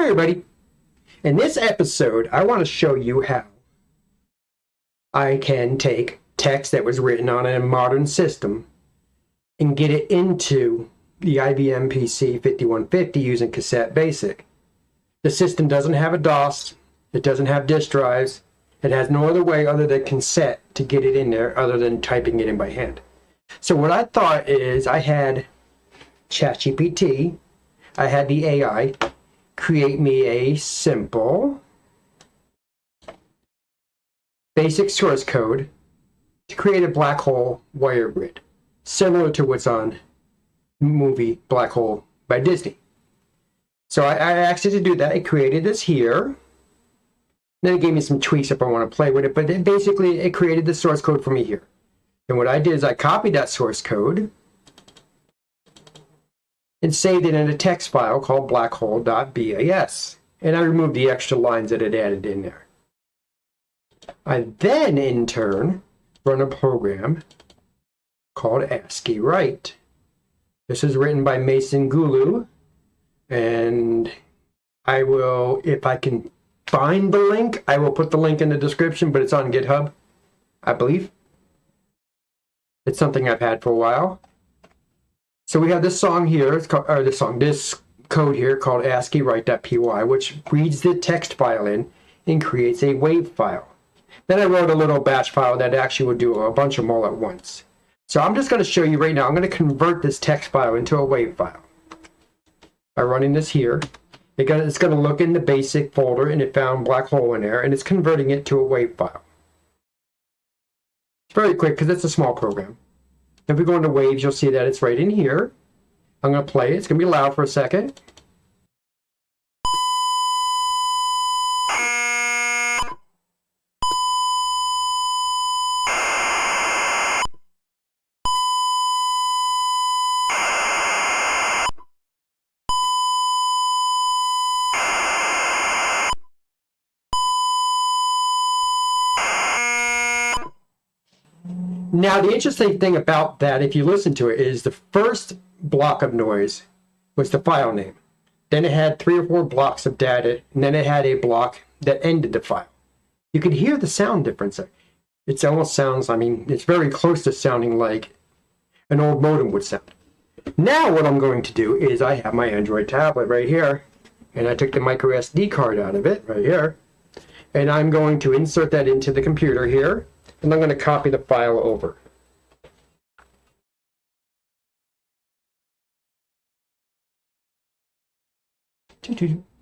Hi everybody. In this episode, I want to show you how I can take text that was written on a modern system and get it into the IBM PC 5150 using Cassette BASIC. The system doesn't have a DOS, it doesn't have disk drives, it has no other way other than cassette to get it in there other than typing it in by hand. So what I thought is I had ChatGPT, I had the AI create me a simple basic source code to create a black hole wire grid, similar to what's on movie Black Hole by Disney. So I asked it to do that. It created this here. Then it gave me some tweaks if I want to play with it, but basically it created the source code for me here. And what I did is I copied that source code and saved it in a text file called blackhole.bas. And I removed the extra lines that it added in there. I then, in turn, run a program called ASCII Write. This is written by Mason Gulu, and I will, if I can find the link, I will put the link in the description, but it's on GitHub, I believe. It's something I've had for a while. So we have this song here, it's called, or this code here called ASCII Write.py, which reads the text file in and creates a WAV file. Then I wrote a little batch file that actually would do a bunch of them all at once. So I'm just going to show you right now, I'm going to convert this text file into a WAV file. By running this here, it's going to look in the basic folder and it found black hole in there and it's converting it to a WAV file. It's very quick because it's a small program. If we go into waves, you'll see that it's right in here. I'm going to play it. It's going to be loud for a second. Now, the interesting thing about that, if you listen to it, is the first block of noise was the file name. Then it had 3 or 4 blocks of data, and then it had a block that ended the file. You could hear the sound difference. It almost sounds, I mean, it's very close to sounding like an old modem would sound. Now what I'm going to do is I have my Android tablet right here, and I took the micro SD card out of it right here, and I'm going to insert that into the computer here. And I'm going to copy the file over.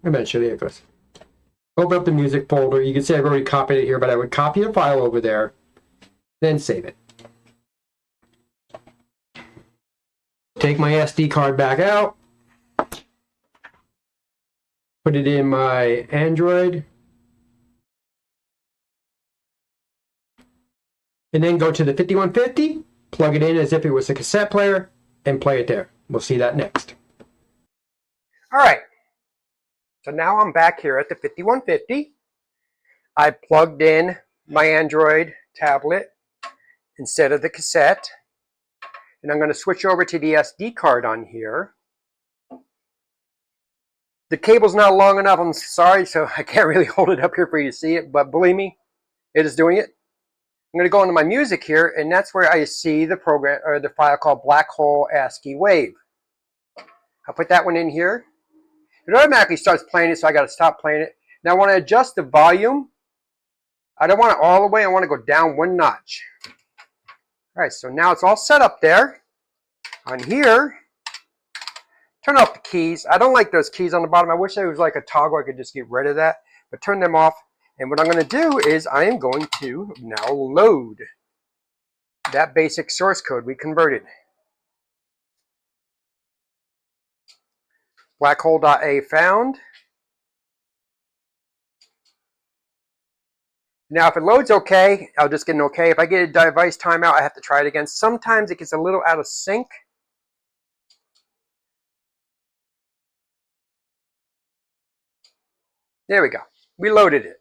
Eventually it goes. Open up the music folder. You can see I've already copied it here, but I would copy the file over there, then save it. Take my SD card back out. Put it in my Android. And then go to the 5150, plug it in as if it was a cassette player, and play it there. We'll see that next. All right. So now I'm back here at the 5150. I plugged in my Android tablet instead of the cassette. And I'm going to switch over to the SD card on here. The cable's not long enough, I'm sorry, so I can't really hold it up here for you to see it, but believe me, it is doing it. I'm going to go into my music here, and that's where I see the program or the file called Black Hole ASCII Wave. I'll put that one in here. It automatically starts playing it, so I got to stop playing it. Now I want to adjust the volume. I don't want it all the way. I want to go down 1 notch. All right, so now it's all set up there. On here, turn off the keys. I don't like those keys on the bottom. I wish there was like a toggle I could just get rid of that, but turn them off. And what I'm going to do is I am going to now load that basic source code we converted. Blackhole.a found. Now if it loads okay, I'll just get an okay. If I get a device timeout, I have to try it again. Sometimes it gets a little out of sync. There we go. We loaded it.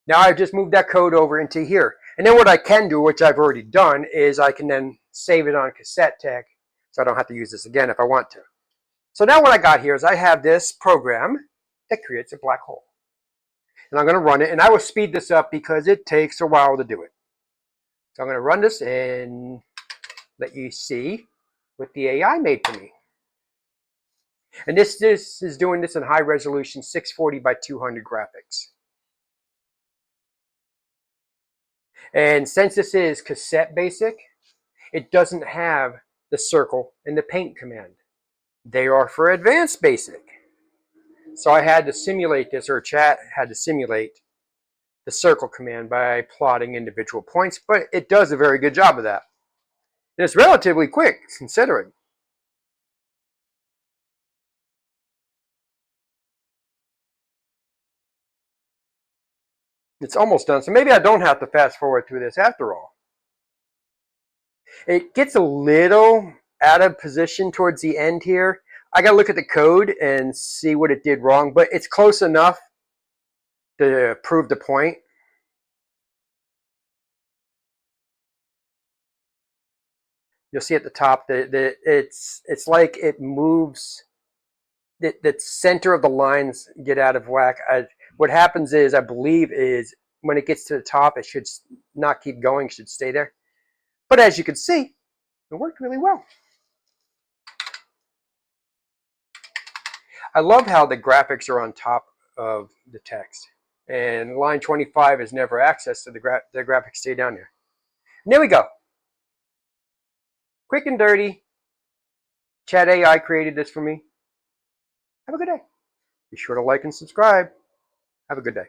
Now I've just moved that code over into here. And then what I can do, which I've already done, is I can then save it on cassette tech so I don't have to use this again if I want to. So now what I got here is I have this program that creates a black hole. And I'm going to run it, and I will speed this up because it takes a while to do it. So I'm going to run this and let you see what the AI made for me. And this is doing this in high resolution 640 by 200 graphics. And since this is Cassette BASIC, it doesn't have the circle and the paint command. They are for advanced BASIC. So I had to simulate this, or chat had to simulate the circle command by plotting individual points, but it does a very good job of that. And it's relatively quick, considering. It's almost done, so maybe I don't have to fast forward through this after all. It gets a little out of position towards the end here. I got to look at the code and see what it did wrong, but it's close enough to prove the point. You'll see at the top that it's like it moves. The center of the lines get out of whack. What happens is, I believe, is when it gets to the top, it should not keep going, it should stay there. But as you can see, it worked really well. I love how the graphics are on top of the text. And line 25 is never accessed, so the graphics stay down there. And there we go. Quick and dirty. Chat AI created this for me. Have a good day. Be sure to like and subscribe. Have a good day.